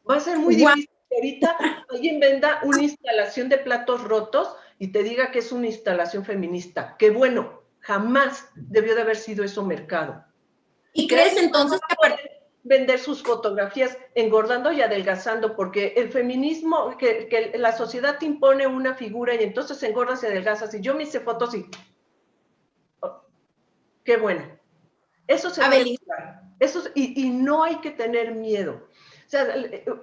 Va a ser muy difícil que ahorita alguien venda una instalación de platos rotos y te diga que es una instalación feminista. Que bueno, jamás debió de haber sido eso mercado. ¿Y crees entonces que vender sus fotografías engordando y adelgazando? Porque el feminismo, que la sociedad te impone una figura y entonces engordas y adelgazas. Y yo me hice fotos y... Oh, qué bueno. Eso se va a lograr. Y no hay que tener miedo. O sea,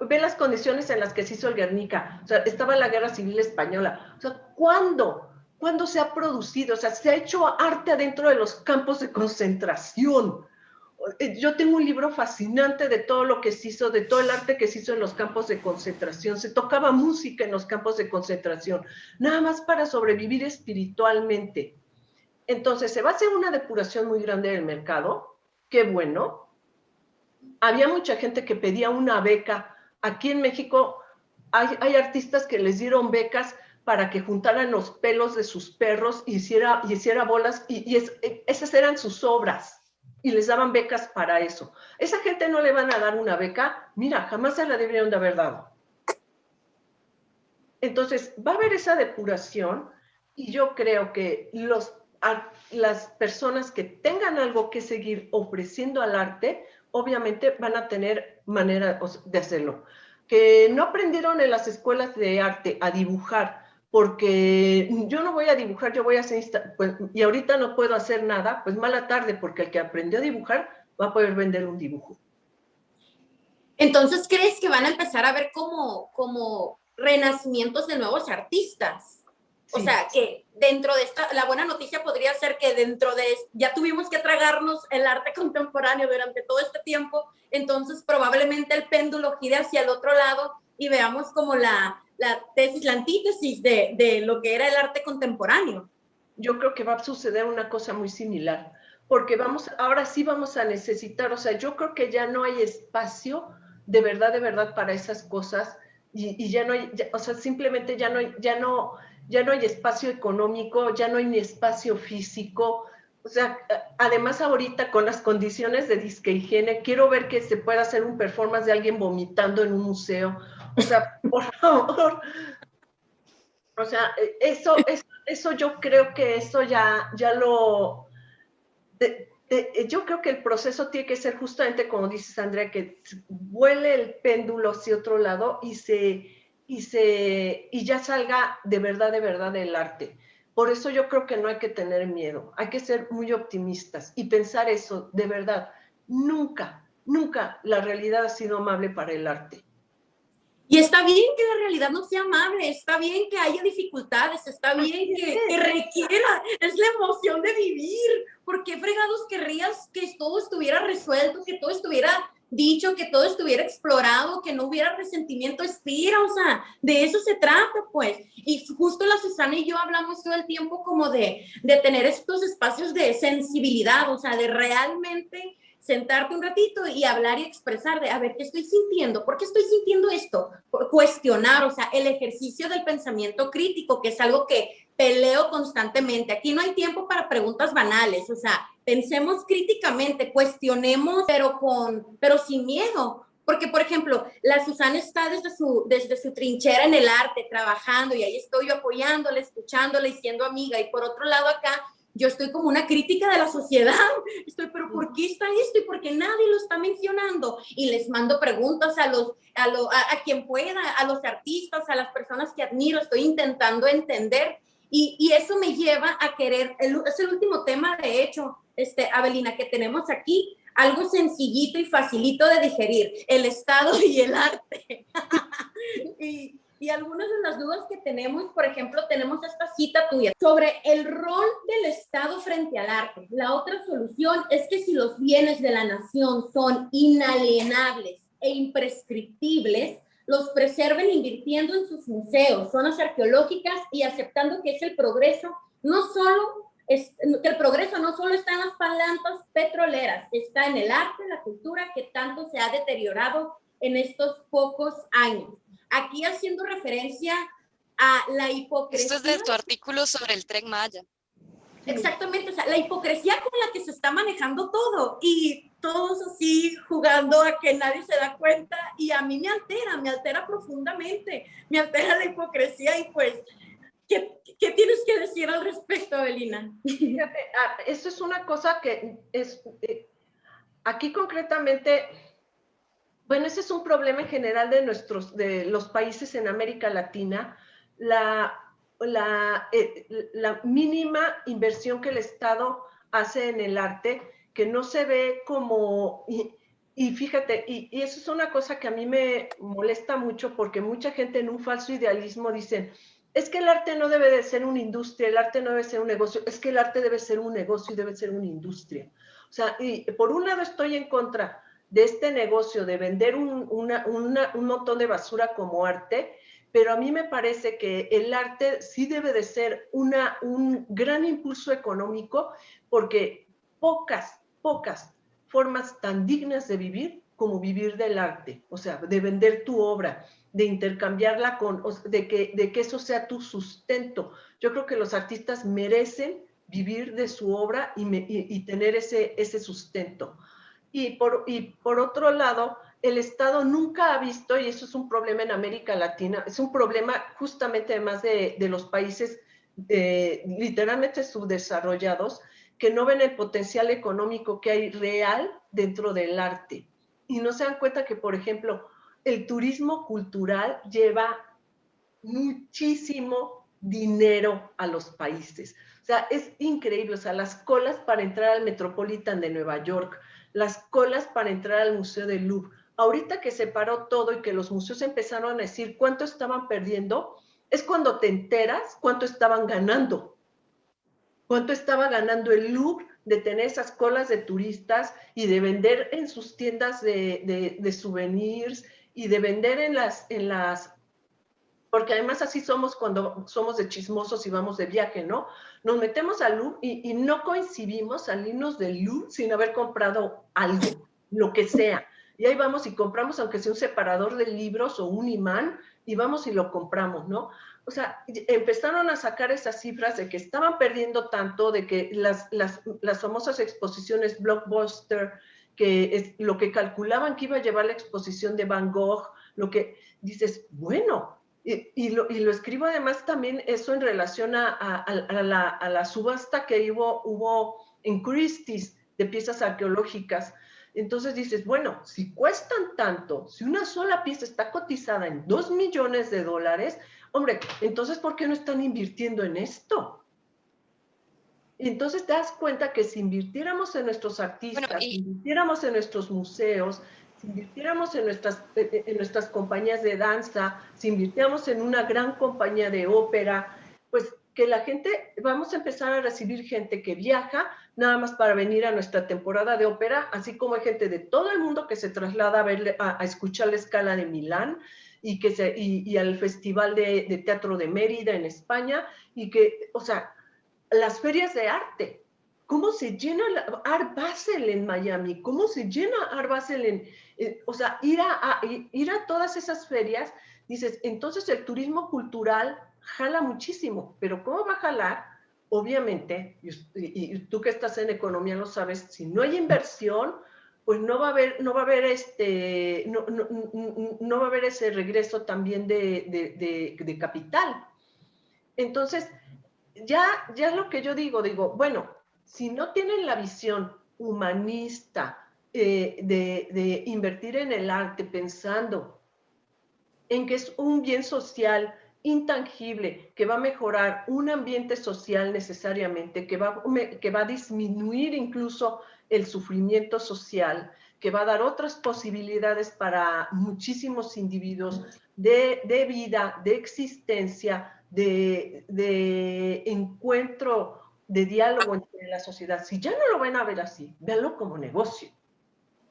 ve las condiciones en las que se hizo el Guernica. O sea, estaba la Guerra Civil Española. O sea, ¿cuándo se ha producido? O sea, se ha hecho arte adentro de los campos de concentración. Yo tengo un libro fascinante de todo lo que se hizo, de todo el arte que se hizo en los campos de concentración. Se tocaba música en los campos de concentración, nada más para sobrevivir espiritualmente. Entonces, se va a hacer una depuración muy grande del mercado. Qué bueno. Había mucha gente que pedía una beca. Aquí en México hay artistas que les dieron becas para que juntaran los pelos de sus perros y hiciera bolas, y esas eran sus obras. Y les daban becas para eso. ¿Esa gente no le van a dar una beca? Mira, jamás se la deberían de haber dado. Entonces, va a haber esa depuración y yo creo que las personas que tengan algo que seguir ofreciendo al arte, obviamente van a tener manera de hacerlo. Que no aprendieron en las escuelas de arte a dibujar, porque yo no voy a dibujar, yo voy a hacer, pues, y ahorita no puedo hacer nada, pues mala tarde, porque el que aprendió a dibujar va a poder vender un dibujo. Entonces, ¿crees que van a empezar a ver como renacimientos de nuevos artistas? Sí. O sea, que dentro de la buena noticia podría ser que dentro de, ya tuvimos que tragarnos el arte contemporáneo durante todo este tiempo, entonces probablemente el péndulo gire hacia el otro lado y veamos como la tesis, la antítesis de lo que era el arte contemporáneo. Yo creo que va a suceder una cosa muy similar, porque ahora sí vamos a necesitar, o sea, yo creo que ya no hay espacio de verdad para esas cosas, y ya no hay, o sea, simplemente ya no hay espacio económico, ya no hay ni espacio físico. O sea, además ahorita con las condiciones de disque higiene, quiero ver que se pueda hacer un performance de alguien vomitando en un museo. O sea, por favor. O sea, eso yo creo que eso ya lo... yo creo que el proceso tiene que ser justamente como dices, Andrea, que vuele el péndulo hacia otro lado y ya salga de verdad el arte. Por eso yo creo que no hay que tener miedo, hay que ser muy optimistas y pensar eso, de verdad, nunca la realidad ha sido amable para el arte. Y está bien que la realidad no sea amable, está bien que haya dificultades, está bien que requiera, es la emoción de vivir. ¿Por qué fregados querrías que todo estuviera resuelto, que todo estuviera dicho, que todo estuviera explorado, que no hubiera resentimiento? Espera, o sea, de eso se trata, pues. Y justo la Susana y yo hablamos todo el tiempo como de tener estos espacios de sensibilidad, o sea, de realmente sentarte un ratito y hablar y expresar de, a ver, ¿qué estoy sintiendo? ¿Por qué estoy sintiendo esto? Cuestionar, o sea, el ejercicio del pensamiento crítico, que es algo que peleo constantemente. Aquí no hay tiempo para preguntas banales, o sea, pensemos críticamente, cuestionemos, pero sin miedo. Porque, por ejemplo, la Susana está desde su trinchera en el arte, trabajando, y ahí estoy yo apoyándola, escuchándola y siendo amiga. Y por otro lado acá, yo estoy como una crítica de la sociedad, pero ¿por qué está esto? ¿Y por qué nadie lo está mencionando? Y les mando preguntas a quien pueda, a los artistas, a las personas que admiro, estoy intentando entender, y eso me lleva a querer, es el último tema, de hecho, Avelina, que tenemos aquí, algo sencillito y facilito de digerir, el Estado y el arte. Y algunas de las dudas que tenemos, por ejemplo, tenemos esta cita tuya sobre el rol del Estado frente al arte. La otra solución es que si los bienes de la nación son inalienables e imprescriptibles, los preserven invirtiendo en sus museos, zonas arqueológicas y aceptando que el progreso no solo está en las palancas petroleras, está en el arte, la cultura que tanto se ha deteriorado en estos pocos años. Aquí haciendo referencia a la hipocresía. Esto es de tu artículo sobre el Tren Maya. Exactamente, o sea, la hipocresía con la que se está manejando todo. Y todos así jugando a que nadie se da cuenta y a mí me altera profundamente, me altera la hipocresía y pues, ¿qué tienes que decir al respecto, Avelina? Fíjate, eso es una cosa que es, aquí concretamente, bueno, ese es un problema en general de los países en América Latina, la mínima inversión que el Estado hace en el arte, que no se ve como, y fíjate, y eso es una cosa que a mí me molesta mucho, porque mucha gente en un falso idealismo dicen, es que el arte no debe de ser una industria, el arte no debe ser un negocio, es que el arte debe ser un negocio y debe ser una industria. O sea, y por un lado estoy en contra de este negocio de vender un montón de basura como arte, pero a mí me parece que el arte sí debe de ser un gran impulso económico, porque pocas formas tan dignas de vivir como vivir del arte, o sea, de vender tu obra, de intercambiarla de que eso sea tu sustento. Yo creo que los artistas merecen vivir de su obra y tener ese sustento. Y por otro lado, el Estado nunca ha visto, y eso es un problema en América Latina, es un problema justamente además de los países literalmente subdesarrollados, que no ven el potencial económico que hay real dentro del arte. Y no se dan cuenta que, por ejemplo, el turismo cultural lleva muchísimo dinero a los países. O sea, es increíble. O sea, las colas para entrar al Metropolitan de Nueva York, las colas para entrar al Museo del Louvre. Ahorita que se paró todo y que los museos empezaron a decir cuánto estaban perdiendo, es cuando te enteras cuánto estaban ganando. Cuánto estaba ganando el Louvre de tener esas colas de turistas y de vender en sus tiendas de souvenirs y de vender en las porque además así somos cuando somos de chismosos y vamos de viaje, ¿no? Nos metemos al Louvre y no coincidimos salirnos del Louvre sin haber comprado algo, lo que sea. Y ahí vamos y compramos, aunque sea un separador de libros o un imán, y vamos y lo compramos, ¿no? O sea, empezaron a sacar esas cifras de que estaban perdiendo tanto, de que las famosas exposiciones blockbuster, que es lo que calculaban que iba a llevar la exposición de Van Gogh, lo que dices, bueno, y lo escribo además también eso en relación a la subasta que hubo en Christie's de piezas arqueológicas. Entonces dices, bueno, si cuestan tanto, si una sola pieza está cotizada en $2 millones, hombre, entonces ¿por qué no están invirtiendo en esto? Y entonces te das cuenta que si invirtiéramos en nuestros artistas, si invirtiéramos en nuestros museos, si invirtiéramos en nuestras compañías de danza, si invirtiéramos en una gran compañía de ópera, pues que la gente, vamos a empezar a recibir gente que viaja nada más para venir a nuestra temporada de ópera, así como hay gente de todo el mundo que se traslada a escuchar la Scala de Milán y al Festival de Teatro de Mérida en España, y que, o sea, las ferias de arte, cómo se llena Art Basel en Miami, cómo se llena Art Basel o sea, ir a todas esas ferias, dices, entonces el turismo cultural jala muchísimo, pero ¿cómo va a jalar? Obviamente, y tú que estás en economía lo sabes, si no hay inversión, pues no va a haber ese regreso también de capital. Entonces, ya lo que yo digo, bueno, si no tienen la visión humanista de invertir en el arte pensando en que es un bien social intangible, que va a mejorar un ambiente social necesariamente, que va a disminuir incluso el sufrimiento social, que va a dar otras posibilidades para muchísimos individuos de vida, de existencia, de encuentro, de diálogo entre la sociedad. Si ya no lo van a ver así, véanlo como negocio.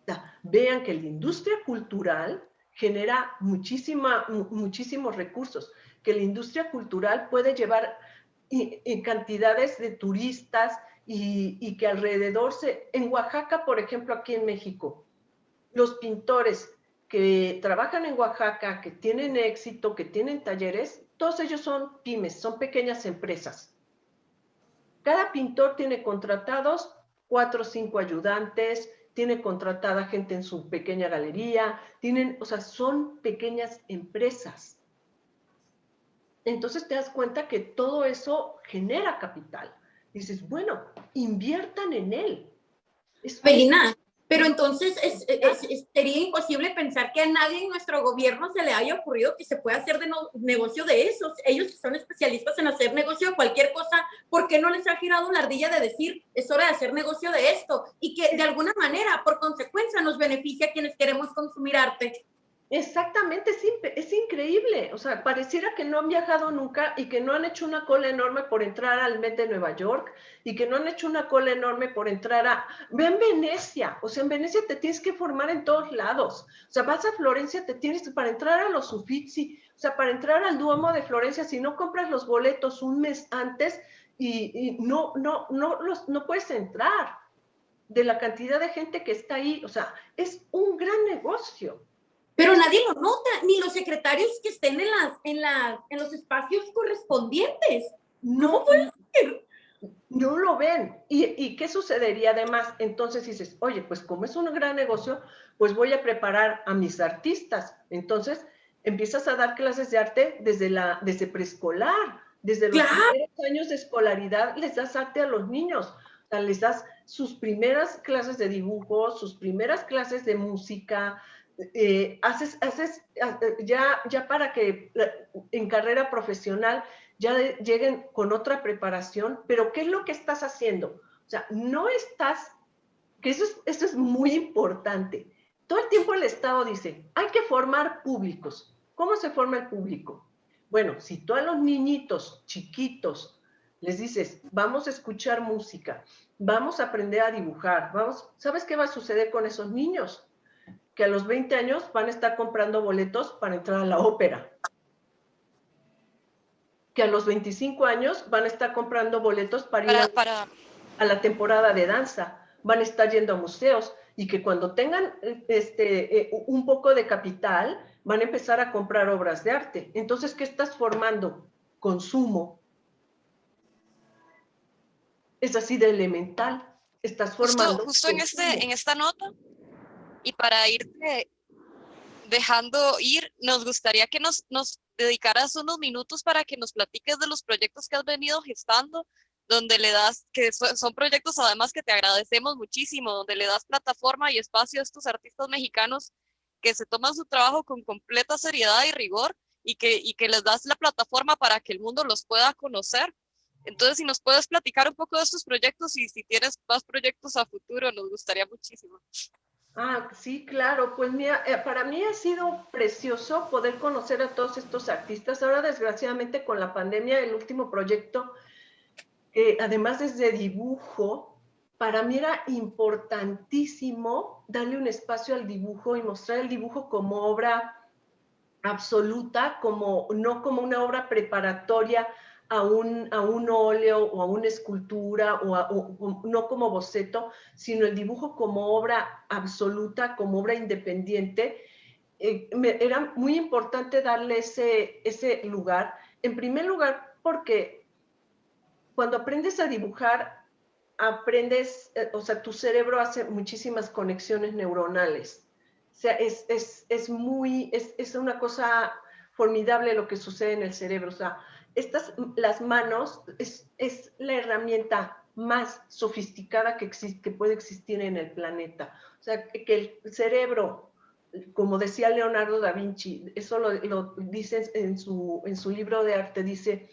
O sea, vean que la industria cultural genera muchísimos recursos, que la industria cultural puede llevar en cantidades de turistas y que alrededor en Oaxaca, por ejemplo, aquí en México, los pintores que trabajan en Oaxaca, que tienen éxito, que tienen talleres, todos ellos son pymes, son pequeñas empresas. Cada pintor tiene contratados 4 o 5 ayudantes tiene contratada gente en su pequeña galería, o sea, son pequeñas empresas. Entonces te das cuenta que todo eso genera capital. Dices, bueno, inviertan en él. Belina, pero entonces sería imposible pensar que a nadie en nuestro gobierno se le haya ocurrido que se pueda hacer negocio de eso. Ellos son especialistas en hacer negocio de cualquier cosa. ¿Por qué no les ha girado la ardilla de decir, es hora de hacer negocio de esto? Y que de alguna manera, por consecuencia, nos beneficia a quienes queremos consumir arte. Exactamente, es increíble. O sea, pareciera que no han viajado nunca y que no han hecho una cola enorme por entrar al Met de Nueva York y que no han hecho una cola enorme por entrar a... Ve en Venecia, o sea, en Venecia te tienes que formar en todos lados. O sea, vas a Florencia, para entrar a los Uffizi, o sea, para entrar al Duomo de Florencia, si no compras los boletos un mes antes y no puedes entrar de la cantidad de gente que está ahí. O sea, es un gran negocio. Pero nadie lo nota, ni los secretarios que estén en los espacios correspondientes. No lo ven. ¿Y qué sucedería además? Entonces dices, oye, pues como es un gran negocio, pues voy a preparar a mis artistas. Entonces empiezas a dar clases de arte desde preescolar, desde los primeros años de escolaridad, les das arte a los niños. O sea, les das sus primeras clases de dibujo, sus primeras clases de música. Ya para que en carrera profesional ya lleguen con otra preparación, pero ¿qué es lo que estás haciendo? O sea, no estás, que eso es muy importante. Todo el tiempo el Estado dice, hay que formar públicos. ¿Cómo se forma el público? Bueno, si tú a los niñitos chiquitos les dices, vamos a escuchar música, vamos a aprender a dibujar, ¿sabes qué va a suceder con esos niños? Que a los 20 años van a estar comprando boletos para entrar a la ópera. Que a los 25 años van a estar comprando boletos para ir a la temporada de danza. Van a estar yendo a museos. Y que cuando tengan un poco de capital, van a empezar a comprar obras de arte. Entonces, ¿qué estás formando? Consumo. Es así de elemental. Estás formando... Justo en esta nota, y para irte dejando ir, nos gustaría que nos dedicaras unos minutos para que nos platiques de los proyectos que has venido gestando, donde le das, que son proyectos además que te agradecemos muchísimo, donde le das plataforma y espacio a estos artistas mexicanos que se toman su trabajo con completa seriedad y rigor y que les das la plataforma para que el mundo los pueda conocer. Entonces, si nos puedes platicar un poco de estos proyectos y si tienes más proyectos a futuro, nos gustaría muchísimo. Sí, claro. Pues mira, para mí ha sido precioso poder conocer a todos estos artistas. Ahora, desgraciadamente, con la pandemia, el último proyecto, además es de dibujo, para mí era importantísimo darle un espacio al dibujo y mostrar el dibujo como obra absoluta, no como una obra preparatoria a un óleo o a una escultura o no como boceto, sino el dibujo como obra absoluta, como obra independiente. Era muy importante darle ese lugar. En primer lugar, porque cuando aprendes a dibujar, o sea, tu cerebro hace muchísimas conexiones neuronales. O sea, es una cosa formidable lo que sucede en el cerebro. O sea, las manos es la herramienta más sofisticada que puede existir en el planeta. O sea, que el cerebro, como decía Leonardo da Vinci, eso lo dice en su libro de arte, dice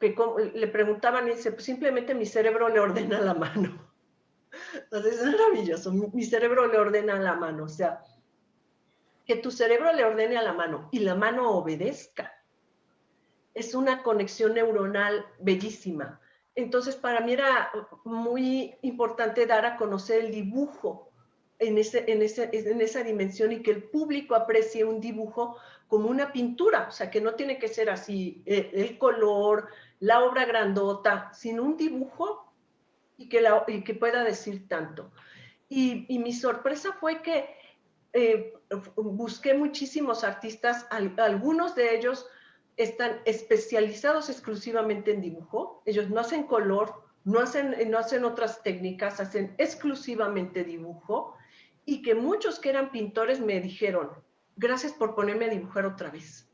que le preguntaban y dice, pues simplemente mi cerebro le ordena la mano. Entonces es maravilloso, mi cerebro le ordena la mano. O sea, que tu cerebro le ordene a la mano y la mano obedezca. Es una conexión neuronal bellísima. Entonces, para mí era muy importante dar a conocer el dibujo en esa dimensión y que el público aprecie un dibujo como una pintura, o sea, que no tiene que ser así el color, la obra grandota, sino un dibujo y que pueda decir tanto. Y mi sorpresa fue que busqué muchísimos artistas, algunos de ellos están especializados exclusivamente en dibujo, ellos no hacen color, no hacen otras técnicas, hacen exclusivamente dibujo, y que muchos que eran pintores me dijeron, gracias por ponerme a dibujar otra vez.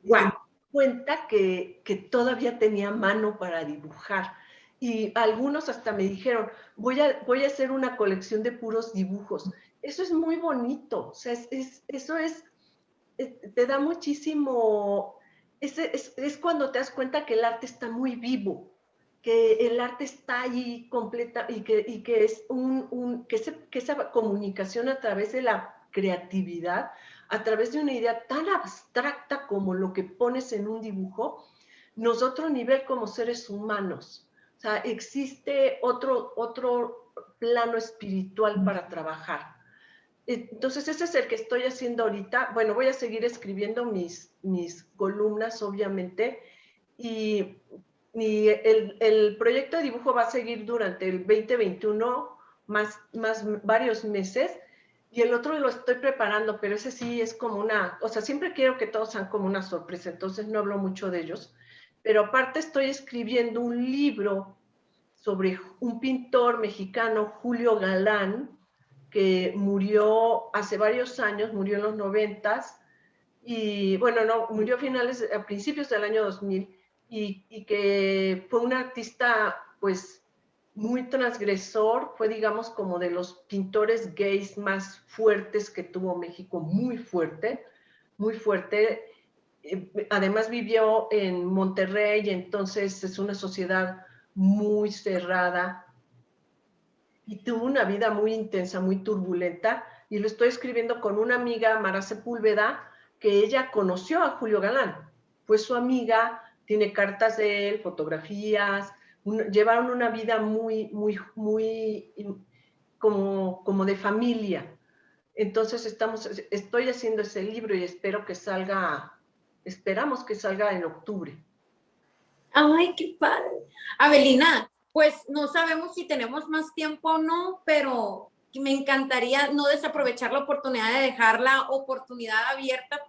Wow. Y me di cuenta que todavía tenía mano para dibujar. Y algunos hasta me dijeron, voy a hacer una colección de puros dibujos. Eso es muy bonito, o sea, te da muchísimo, es cuando te das cuenta que el arte está muy vivo, que el arte está ahí completa y que es que esa comunicación a través de la creatividad, a través de una idea tan abstracta como lo que pones en un dibujo, nos da otro nivel como seres humanos. O sea, existe otro plano espiritual para trabajar. Entonces, ese es el que estoy haciendo ahorita. Bueno, voy a seguir escribiendo mis columnas, obviamente, y el proyecto de dibujo va a seguir durante el 2021, más varios meses, y el otro lo estoy preparando, pero ese sí es como o sea, siempre quiero que todos sean como una sorpresa, entonces no hablo mucho de ellos, pero aparte estoy escribiendo un libro sobre un pintor mexicano, Julio Galán, que murió hace varios años, murió en los 90s, y bueno, no, murió a principios del año 2000, y que fue un artista, pues, muy transgresor, fue, digamos, como de los pintores gays más fuertes que tuvo México, muy fuerte, muy fuerte. Además vivió en Monterrey, entonces es una sociedad muy cerrada, y tuvo una vida muy intensa, muy turbulenta, y lo estoy escribiendo con una amiga, Mara Sepúlveda, que ella conoció a Julio Galán, fue su amiga, tiene cartas de él, fotografías, llevaron una vida muy como de familia. Entonces estoy haciendo ese libro y esperamos que salga en octubre. Ay, qué padre. Avelina, pues no sabemos si tenemos más tiempo o no, pero me encantaría no desaprovechar la oportunidad de dejar la oportunidad abierta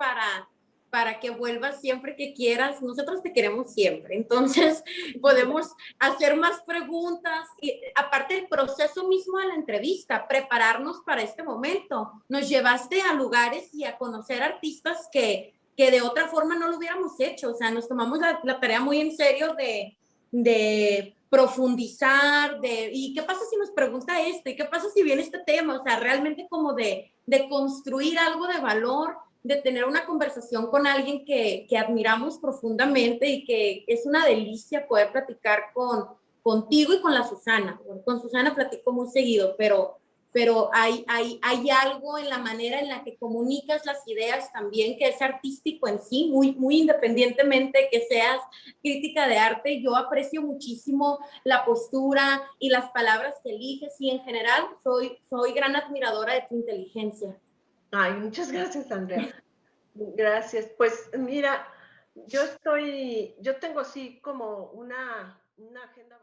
para que vuelvas siempre que quieras. Nosotros te queremos siempre. Entonces, podemos hacer más preguntas y aparte del proceso mismo de la entrevista, prepararnos para este momento. Nos llevaste a lugares y a conocer artistas que de otra forma no lo hubiéramos hecho. O sea, nos tomamos la tarea muy en serio de profundizar, ¿y qué pasa si nos pregunta esto? ¿Y qué pasa si viene este tema? O sea, realmente como de construir algo de valor, de tener una conversación con alguien que admiramos profundamente y que es una delicia poder platicar contigo y con la Susana. Con Susana platico muy seguido, pero hay algo en la manera en la que comunicas las ideas también que es artístico en sí, muy independientemente que seas crítica de arte. Yo aprecio muchísimo la postura y las palabras que eliges y en general soy gran admiradora de tu inteligencia. Ay, muchas gracias, Andrea. Gracias. Pues mira, yo tengo así como una agenda